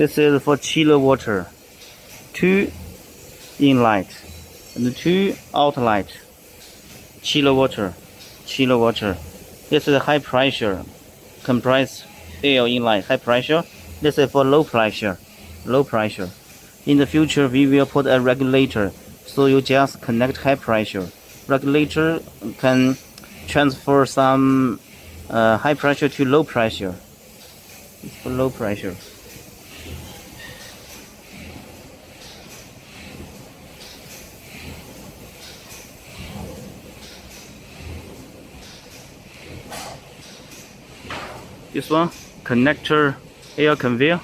This is for chiller water. 2 inlet and 2 outlet. Chiller water. This is high pressure. Compressed air inlet, high pressure. This is for low pressure. In the future, we will put a regulator, so you just connect high pressure. Regulator can transfer some high pressure to low pressure. It's for low pressure. This one, connector air conveyor.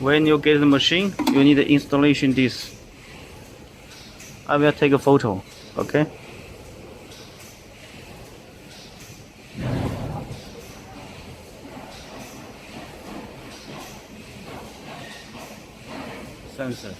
When you get the machine, you need the installation disc. I will take a photo, okay? Sensor.